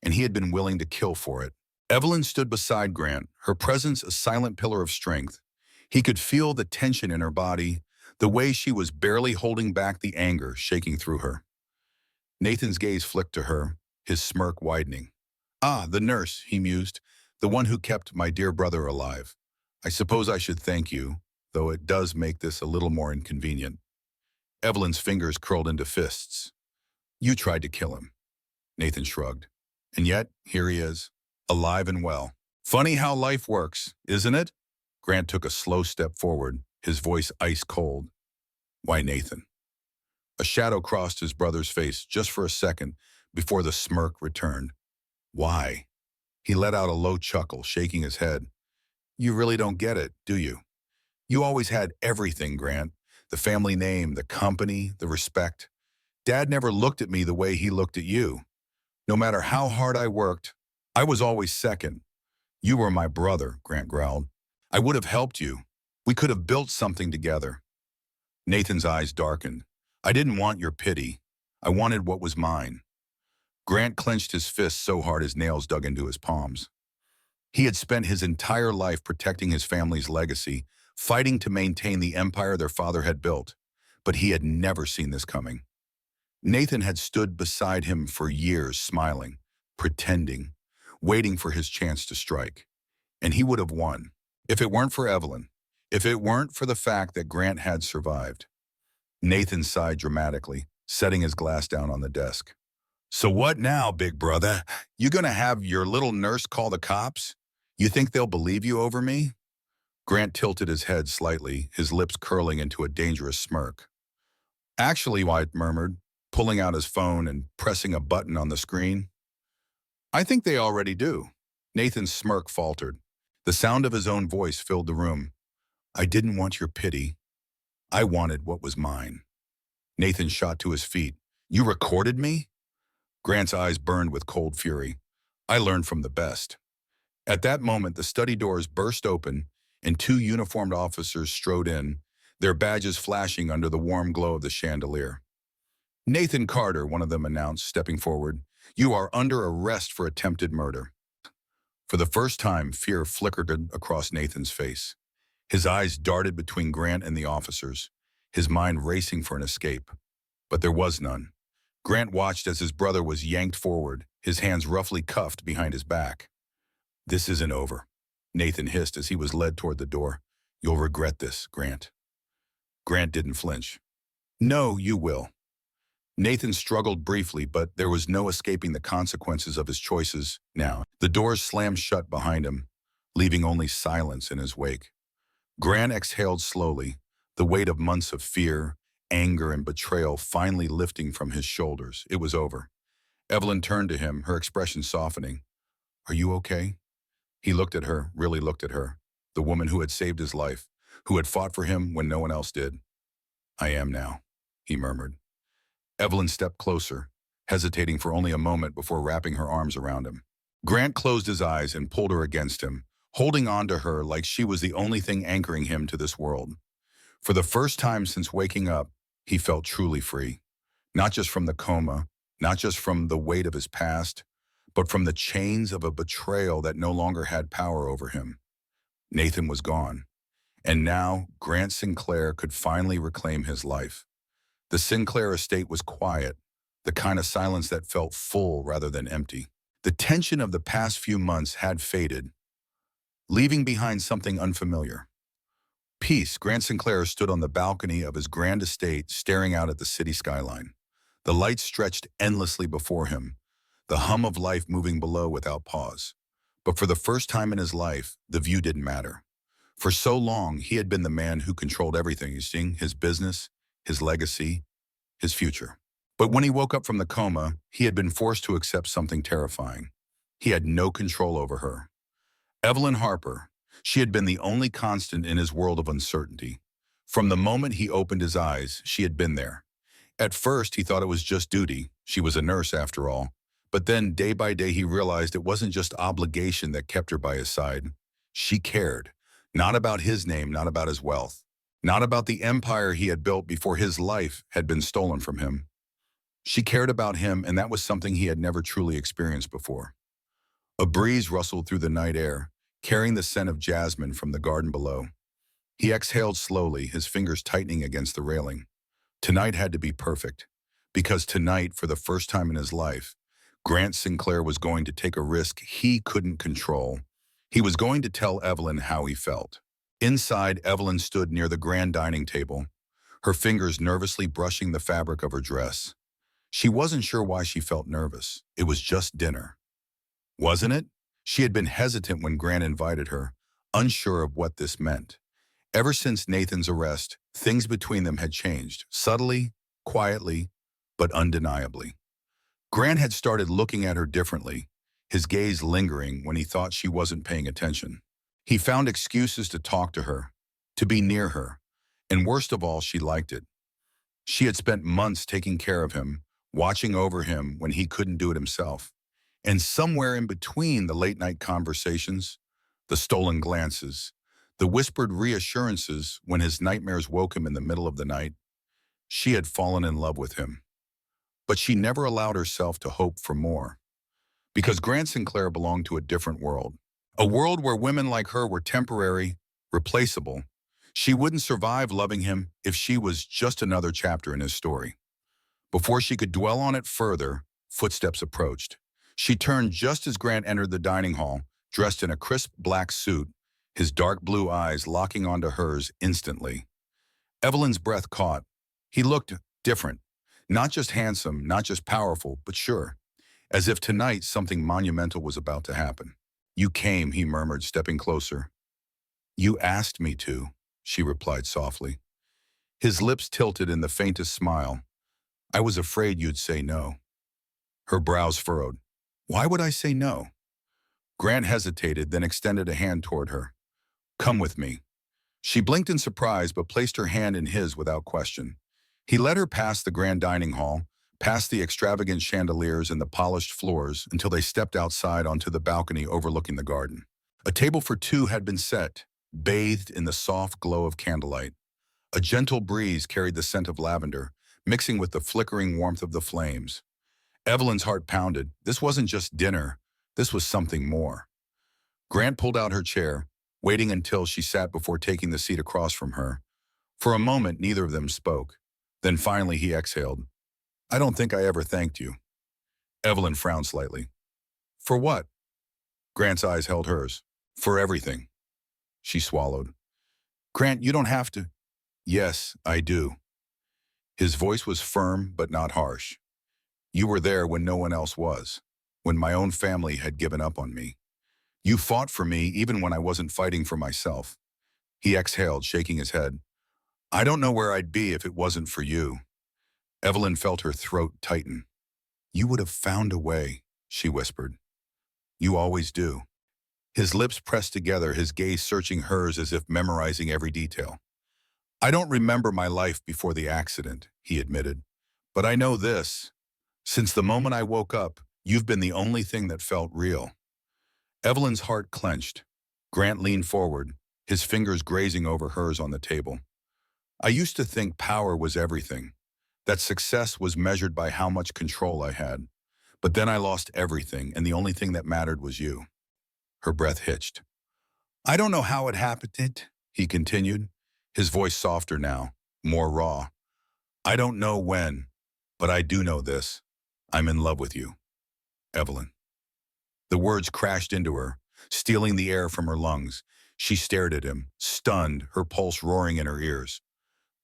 A: and he had been willing to kill for it. Evelyn stood beside Grant, her presence a silent pillar of strength. He could feel the tension in her body, the way she was barely holding back the anger shaking through her. Nathan's gaze flicked to her, his smirk widening. Ah, the nurse, he mused, the one who kept my dear brother alive. I suppose I should thank you, though it does make this a little more inconvenient. Evelyn's fingers curled into fists. You tried to kill him. Nathan shrugged. And yet, here he is, alive and well. Funny how life works, isn't it? Grant took a slow step forward, his voice ice cold. Why, Nathan? A shadow crossed his brother's face just for a second before the smirk returned. Why? He let out a low chuckle, shaking his head. You really don't get it, do you? You always had everything, Grant. The family name, the company, the respect. Dad never looked at me the way he looked at you. No matter how hard I worked, I was always second. You were my brother, Grant growled. I would have helped you. We could have built something together. Nathan's eyes darkened. I didn't want your pity. I wanted what was mine. Grant clenched his fists so hard his nails dug into his palms. He had spent his entire life protecting his family's legacy, fighting to maintain the empire their father had built, but he had never seen this coming. Nathan had stood beside him for years, smiling, pretending, waiting for his chance to strike. And he would have won, if it weren't for Evelyn, if it weren't for the fact that Grant had survived. Nathan sighed dramatically, setting his glass down on the desk. So what now, big brother? You gonna have your little nurse call the cops? You think they'll believe you over me? Grant tilted his head slightly, his lips curling into a dangerous smirk. Actually, White murmured, pulling out his phone and pressing a button on the screen. I think they already do. Nathan's smirk faltered. The sound of his own voice filled the room. I didn't want your pity. I wanted what was mine. Nathan shot to his feet. You recorded me? Grant's eyes burned with cold fury. I learned from the best. At that moment, the study doors burst open and two uniformed officers strode in, their badges flashing under the warm glow of the chandelier. Nathan Carter, one of them announced, stepping forward. You are under arrest for attempted murder. For the first time, fear flickered across Nathan's face. His eyes darted between Grant and the officers, his mind racing for an escape. But there was none. Grant watched as his brother was yanked forward, his hands roughly cuffed behind his back. This isn't over, Nathan hissed as he was led toward the door. You'll regret this, Grant. Grant didn't flinch. No, you will. Nathan struggled briefly, but there was no escaping the consequences of his choices now. The doors slammed shut behind him, leaving only silence in his wake. Grant exhaled slowly, the weight of months of fear, anger, and betrayal finally lifting from his shoulders. It was over. Evelyn turned to him, her expression softening. Are you okay? He looked at her, really looked at her, the woman who had saved his life, who had fought for him when no one else did. I am now, he murmured. Evelyn stepped closer, hesitating for only a moment before wrapping her arms around him. Grant closed his eyes and pulled her against him, holding on to her like she was the only thing anchoring him to this world. For the first time since waking up, he felt truly free. Not just from the coma, not just from the weight of his past, but from the chains of a betrayal that no longer had power over him. Nathan was gone, and now Grant Sinclair could finally reclaim his life. The Sinclair estate was quiet, the kind of silence that felt full rather than empty. The tension of the past few months had faded, leaving behind something unfamiliar. Peace. Grant Sinclair stood on the balcony of his grand estate, staring out at the city skyline. The lights stretched endlessly before him, the hum of life moving below without pause. But for the first time in his life, the view didn't matter. For so long, he had been the man who controlled everything, you see, his business, his legacy, his future. But when he woke up from the coma, he had been forced to accept something terrifying. He had no control over her. Evelyn Harper, she had been the only constant in his world of uncertainty. From the moment he opened his eyes, she had been there. At first, he thought it was just duty. She was a nurse, after all. But then, day by day, he realized it wasn't just obligation that kept her by his side. She cared. Not about his name, not about his wealth. Not about the empire he had built before his life had been stolen from him. She cared about him, and that was something he had never truly experienced before. A breeze rustled through the night air, carrying the scent of jasmine from the garden below. He exhaled slowly, his fingers tightening against the railing. Tonight had to be perfect, because tonight, for the first time in his life, Grant Sinclair was going to take a risk he couldn't control. He was going to tell Evelyn how he felt. Inside, Evelyn stood near the grand dining table, her fingers nervously brushing the fabric of her dress. She wasn't sure why she felt nervous. It was just dinner. Wasn't it? She had been hesitant when Grant invited her, unsure of what this meant. Ever since Nathan's arrest, things between them had changed, subtly, quietly, but undeniably. Grant had started looking at her differently, his gaze lingering when he thought she wasn't paying attention. He found excuses to talk to her, to be near her, and worst of all, she liked it. She had spent months taking care of him, watching over him when he couldn't do it himself. And somewhere in between the late-night conversations, the stolen glances, the whispered reassurances when his nightmares woke him in the middle of the night, she had fallen in love with him. But she never allowed herself to hope for more. Because Grant Sinclair belonged to a different world. A world where women like her were temporary, replaceable. She wouldn't survive loving him if she was just another chapter in his story. Before she could dwell on it further, footsteps approached. She turned just as Grant entered the dining hall, dressed in a crisp black suit, his dark blue eyes locking onto hers instantly. Evelyn's breath caught. He looked different. Not just handsome, not just powerful, but sure. As if tonight something monumental was about to happen. "You came," he murmured, stepping closer. "You asked me to," she replied softly. His lips tilted in the faintest smile. "I was afraid you'd say no." Her brows furrowed. "Why would I say no?" Grant hesitated, then extended a hand toward her. "Come with me." She blinked in surprise, but placed her hand in his without question. He led her past the grand dining hall, past the extravagant chandeliers and the polished floors until they stepped outside onto the balcony overlooking the garden. A table for two had been set, bathed in the soft glow of candlelight. A gentle breeze carried the scent of lavender, mixing with the flickering warmth of the flames. Evelyn's heart pounded. This wasn't just dinner. This was something more. Grant pulled out her chair, waiting until she sat before taking the seat across from her. For a moment, neither of them spoke. Then finally he exhaled. "I don't think I ever thanked you." Evelyn frowned slightly. "For what?" Grant's eyes held hers. "For everything." She swallowed. "Grant, you don't have to." "Yes, I do." His voice was firm but not harsh. "You were there when no one else was, when my own family had given up on me. You fought for me even when I wasn't fighting for myself." He exhaled, shaking his head. "I don't know where I'd be if it wasn't for you." Evelyn felt her throat tighten. "You would have found a way," she whispered. "You always do." His lips pressed together, his gaze searching hers as if memorizing every detail. "I don't remember my life before the accident," he admitted. "But I know this. Since the moment I woke up, you've been the only thing that felt real." Evelyn's heart clenched. Grant leaned forward, his fingers grazing over hers on the table. "I used to think power was everything, that success was measured by how much control I had. But then I lost everything, and the only thing that mattered was you." Her breath hitched. "I don't know how it happened," he continued, his voice softer now, more raw. "I don't know when, but I do know this. I'm in love with you, Evelyn." The words crashed into her, stealing the air from her lungs. She stared at him, stunned, her pulse roaring in her ears.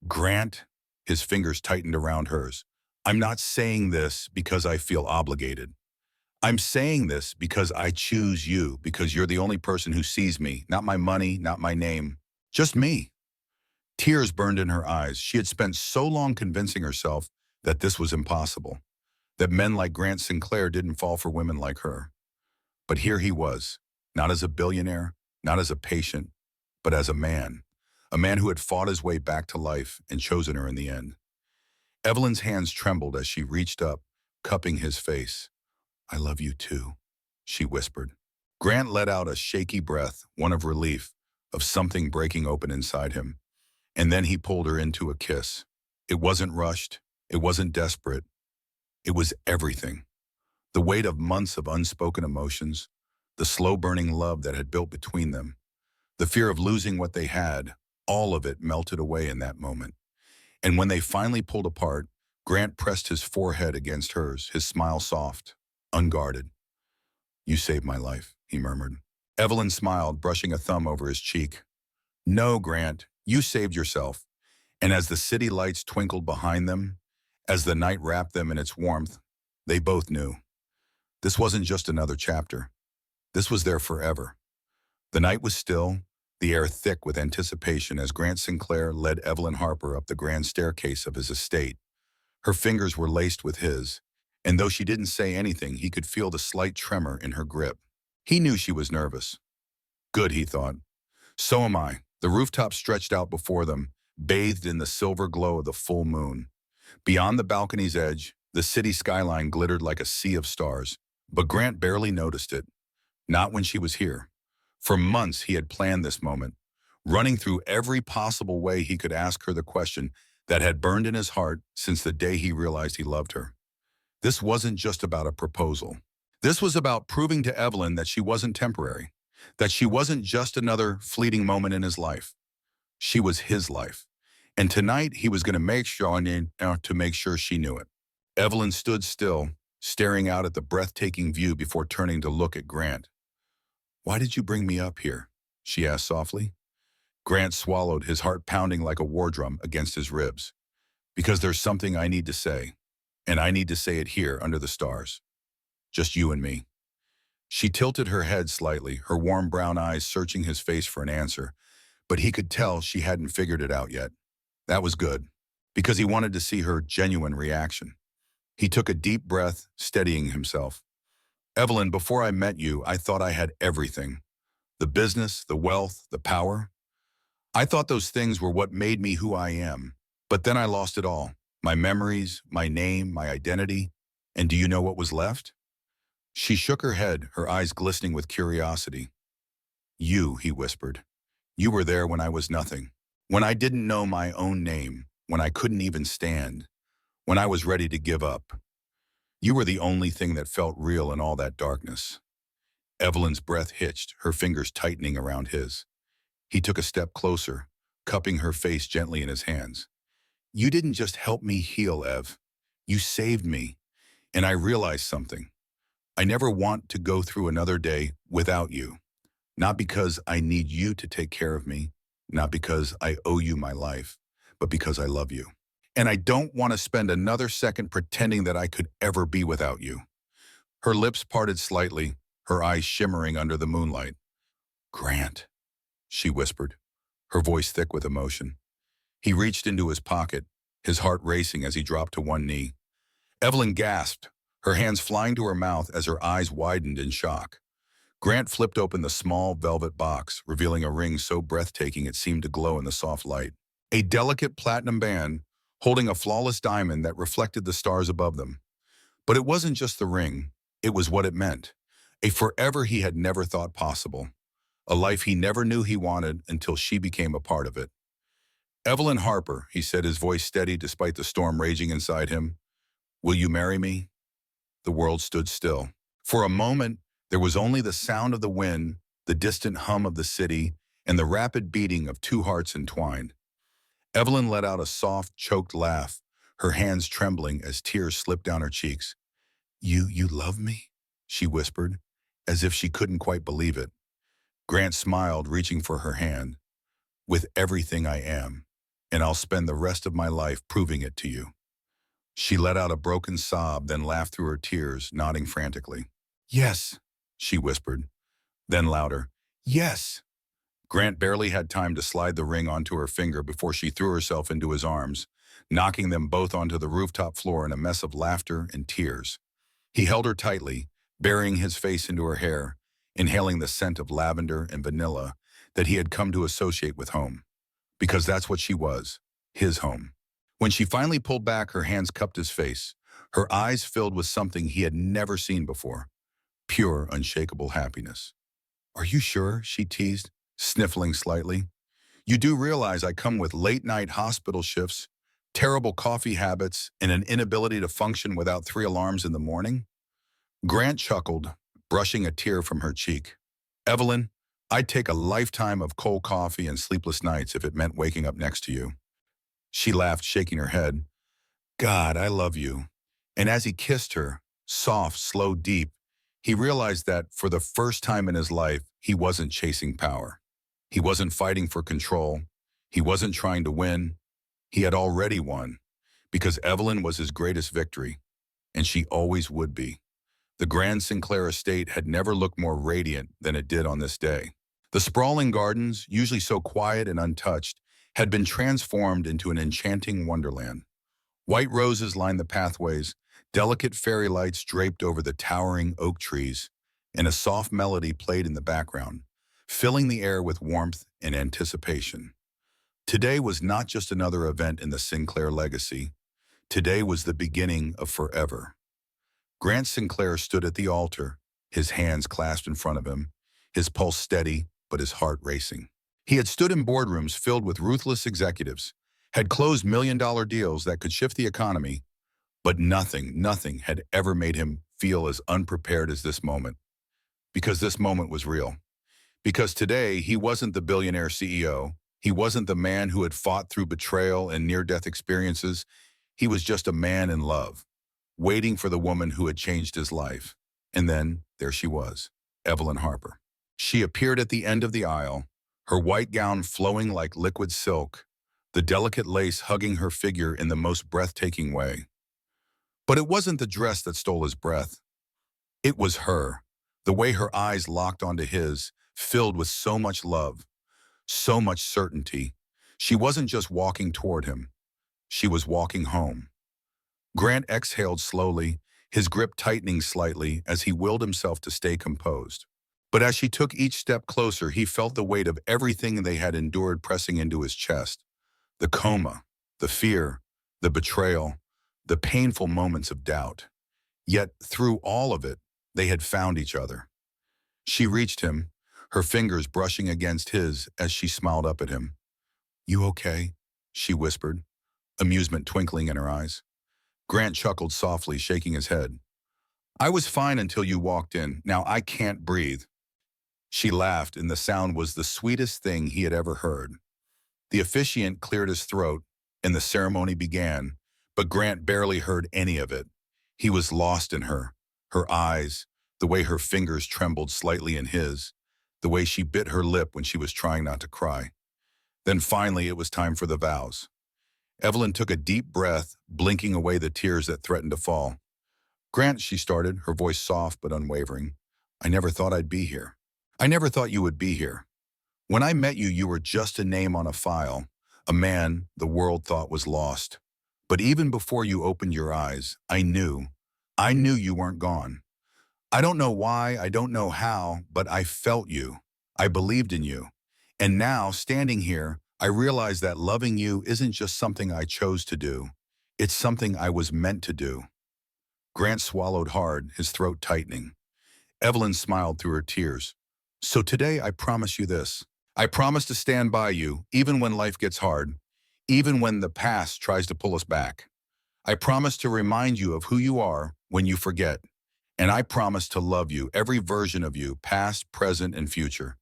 A: "Grant," his fingers tightened around hers, "I'm not saying this because I feel obligated. I'm saying this because I choose you, because you're the only person who sees me, not my money, not my name, just me." Tears burned in her eyes. She had spent so long convincing herself that this was impossible, that men like Grant Sinclair didn't fall for women like her. But here he was, not as a billionaire, not as a patient, but as a man who had fought his way back to life and chosen her in the end. Evelyn's hands trembled as she reached up, cupping his face. "I love you too," she whispered. Grant let out a shaky breath, one of relief, of something breaking open inside him. And then he pulled her into a kiss. It wasn't rushed. It wasn't desperate. It was everything. The weight of months of unspoken emotions, the slow-burning love that had built between them, the fear of losing what they had, All of it melted away in that moment. And when they finally pulled apart, Grant pressed his forehead against hers, his smile soft, unguarded. "You saved my life," he murmured. Evelyn smiled, brushing a thumb over his cheek. "No, Grant, you saved yourself." And as the city lights twinkled behind them, as the night wrapped them in its warmth, they both knew. This wasn't just another chapter. This was their forever. The night was still, the air thick with anticipation as Grant Sinclair led Evelyn Harper up the grand staircase of his estate. Her fingers were laced with his, and though she didn't say anything, he could feel the slight tremor in her grip. He knew she was nervous. Good, he thought. So am I. The rooftop stretched out before them, bathed in the silver glow of the full moon. Beyond the balcony's edge, the city skyline glittered like a sea of stars. But Grant barely noticed it. Not when she was here. For months he had planned this moment, running through every possible way he could ask her the question that had burned in his heart since the day he realized he loved her. This wasn't just about a proposal. This was about proving to Evelyn that she wasn't temporary, that she wasn't just another fleeting moment in his life. She was his life. And tonight he was going to make sure she knew it. Evelyn stood still, staring out at the breathtaking view before turning to look at Grant. "Why did you bring me up here?" she asked softly. Grant swallowed, his heart pounding like a war drum against his ribs. "Because there's something I need to say, and I need to say it here under the stars. Just you and me." She tilted her head slightly, her warm brown eyes searching his face for an answer, but he could tell she hadn't figured it out yet. That was good, because he wanted to see her genuine reaction. He took a deep breath, steadying himself. "Evelyn, before I met you, I thought I had everything. The business, the wealth, the power. I thought those things were what made me who I am. But then I lost it all. My memories, my name, my identity. And do you know what was left?" She shook her head, her eyes glistening with curiosity. "You," he whispered. "You were there when I was nothing. When I didn't know my own name. When I couldn't even stand. When I was ready to give up. You were the only thing that felt real in all that darkness." Evelyn's breath hitched, her fingers tightening around his. He took a step closer, cupping her face gently in his hands. "You didn't just help me heal, Ev. You saved me. And I realized something. I never want to go through another day without you. Not because I need you to take care of me, not because I owe you my life, but because I love you. And I don't want to spend another second pretending that I could ever be without you." Her lips parted slightly, her eyes shimmering under the moonlight. "Grant," she whispered, her voice thick with emotion. He reached into his pocket, his heart racing as he dropped to one knee. Evelyn gasped, her hands flying to her mouth as her eyes widened in shock. Grant flipped open the small velvet box, revealing a ring so breathtaking it seemed to glow in the soft light. A delicate platinum band, holding a flawless diamond that reflected the stars above them. But it wasn't just the ring, it was what it meant. A forever he had never thought possible. A life he never knew he wanted until she became a part of it. "Evelyn Harper," he said, his voice steady despite the storm raging inside him. "Will you marry me?" The world stood still. For a moment, there was only the sound of the wind, the distant hum of the city, and the rapid beating of two hearts entwined. Evelyn let out a soft, choked laugh, her hands trembling as tears slipped down her cheeks. You love me?" she whispered, as if she couldn't quite believe it. Grant smiled, reaching for her hand. "With everything I am, and I'll spend the rest of my life proving it to you." She let out a broken sob, then laughed through her tears, nodding frantically. "Yes," she whispered. Then louder, "Yes." Grant barely had time to slide the ring onto her finger before she threw herself into his arms, knocking them both onto the rooftop floor in a mess of laughter and tears. He held her tightly, burying his face into her hair, inhaling the scent of lavender and vanilla that he had come to associate with home. Because that's what she was, his home. When she finally pulled back, her hands cupped his face, her eyes filled with something he had never seen before. Pure, unshakable happiness. "Are you sure?" she teased, sniffling slightly. "You do realize I come with late-night hospital shifts, terrible coffee habits, and an inability to function without 3 alarms in the morning?" Grant chuckled, brushing a tear from her cheek. "Evelyn, I'd take a lifetime of cold coffee and sleepless nights if it meant waking up next to you. She laughed, shaking her head. God, I love you. And as he kissed her, soft, slow, deep, he realized that for the first time in his life, he wasn't chasing power. He wasn't fighting for control. He wasn't trying to win. He had already won because Evelyn was his greatest victory, and she always would be. The Grand Sinclair estate had never looked more radiant than it did on this day. The sprawling gardens, usually so quiet and untouched, had been transformed into an enchanting wonderland. White roses lined the pathways, delicate fairy lights draped over the towering oak trees, and a soft melody played in the background, filling the air with warmth and anticipation. Today was not just another event in the Sinclair legacy. Today was the beginning of forever. Grant Sinclair stood at the altar, his hands clasped in front of him, his pulse steady but his heart racing. He had stood in boardrooms filled with ruthless executives, had closed million-dollar deals that could shift the economy, but nothing had ever made him feel as unprepared as this moment. Because this moment was real. Because today, he wasn't the billionaire CEO. He wasn't the man who had fought through betrayal and near-death experiences. He was just a man in love, waiting for the woman who had changed his life. And then, there she was, Evelyn Harper. She appeared at the end of the aisle, her white gown flowing like liquid silk, the delicate lace hugging her figure in the most breathtaking way. But it wasn't the dress that stole his breath. It was her, the way her eyes locked onto his, filled with so much love, so much certainty. She wasn't just walking toward him. She was walking home. Grant exhaled slowly, his grip tightening slightly as he willed himself to stay composed. But as she took each step closer, he felt the weight of everything they had endured pressing into his chest. The coma, the fear, the betrayal, the painful moments of doubt. Yet, through all of it, they had found each other. She reached him, her fingers brushing against his as she smiled up at him. "You okay?" she whispered, amusement twinkling in her eyes. Grant chuckled softly, shaking his head. "I was fine until you walked in. Now I can't breathe." She laughed, and the sound was the sweetest thing he had ever heard. The officiant cleared his throat, and the ceremony began, but Grant barely heard any of it. He was lost in her eyes, the way her fingers trembled slightly in his, the way she bit her lip when she was trying not to cry. Then finally it was time for the vows. Evelyn took a deep breath, blinking away the tears that threatened to fall. "Grant," she started, her voice soft but unwavering, "I never thought I'd be here. I never thought you would be here. When I met you, you were just a name on a file, a man the world thought was lost. But even before you opened your eyes, I knew you weren't gone. I don't know why, I don't know how, but I felt you. I believed in you. And now, standing here, I realize that loving you isn't just something I chose to do. It's something I was meant to do." Grant swallowed hard, his throat tightening. Evelyn smiled through her tears. "So today I promise you this. I promise to stand by you, even when life gets hard, even when the past tries to pull us back. I promise to remind you of who you are when you forget. And I promise to love you, every version of you, past, present, and future.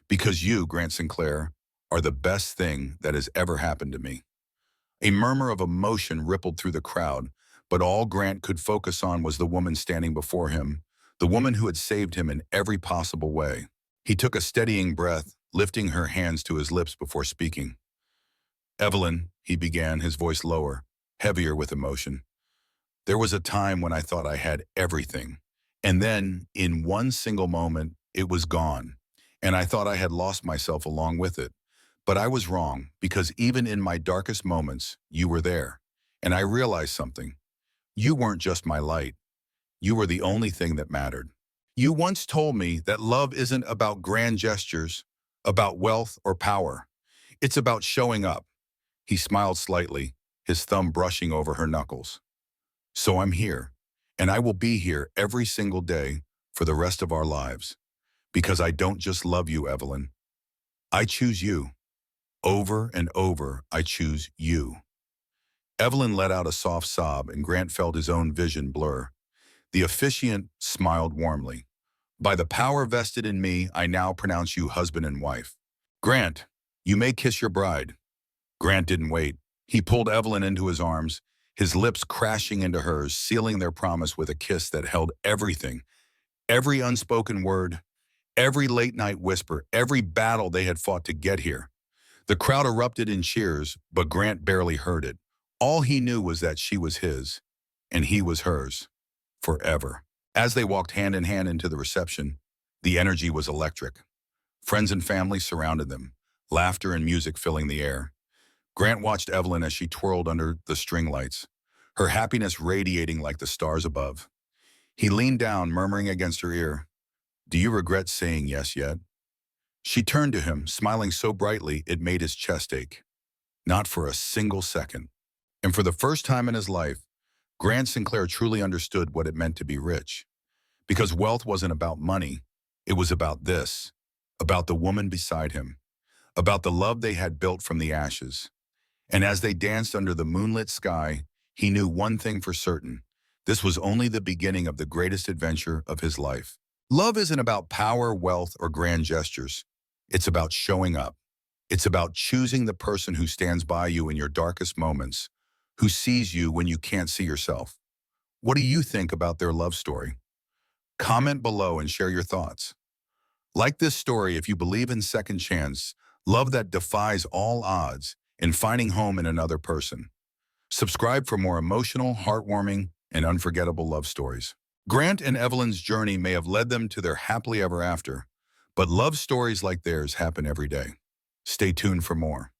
A: Because you, Grant Sinclair, are the best thing that has ever happened to me." A murmur of emotion rippled through the crowd, but all Grant could focus on was the woman standing before him, the woman who had saved him in every possible way. He took a steadying breath, lifting her hands to his lips before speaking. "Evelyn," he began, his voice lower, heavier with emotion. "There was a time when I thought I had everything. And then, in one single moment, it was gone. And I thought I had lost myself along with it. But I was wrong, because even in my darkest moments, you were there. And I realized something. You weren't just my light. You were the only thing that mattered. You once told me that love isn't about grand gestures, about wealth or power. It's about showing up." He smiled slightly, his thumb brushing over her knuckles. "So I'm here, and I will be here every single day for the rest of our lives. Because I don't just love you, Evelyn. I choose you. Over and over, I choose you." Evelyn let out a soft sob, and Grant felt his own vision blur. The officiant smiled warmly. By the power vested in me, I now pronounce you husband and wife. Grant, you may kiss your bride. Grant didn't wait. He pulled Evelyn into his arms, his lips crashing into hers, sealing their promise with a kiss that held everything, every unspoken word, every late-night whisper, every battle they had fought to get here. The crowd erupted in cheers, but Grant barely heard it. All he knew was that she was his, and he was hers, forever. As they walked hand in hand into the reception, the energy was electric. Friends and family surrounded them, laughter and music filling the air. Grant watched Evelyn as she twirled under the string lights, her happiness radiating like the stars above. He leaned down, murmuring against her ear, "Do you regret saying yes yet?" She turned to him, smiling so brightly it made his chest ache. Not for a single second. And for the first time in his life, Grant Sinclair truly understood what it meant to be rich. Because wealth wasn't about money, it was about this, about the woman beside him, about the love they had built from the ashes. And as they danced under the moonlit sky, he knew one thing for certain. This was only the beginning of the greatest adventure of his life. Love isn't about power, wealth, or grand gestures. It's about showing up. It's about choosing the person who stands by you in your darkest moments, who sees you when you can't see yourself. What do you think about their love story? Comment below and share your thoughts. Like this story if you believe in second chance, love that defies all odds, and finding home in another person. Subscribe for more emotional, heartwarming, and unforgettable love stories. Grant and Evelyn's journey may have led them to their happily ever after, but love stories like theirs happen every day. Stay tuned for more.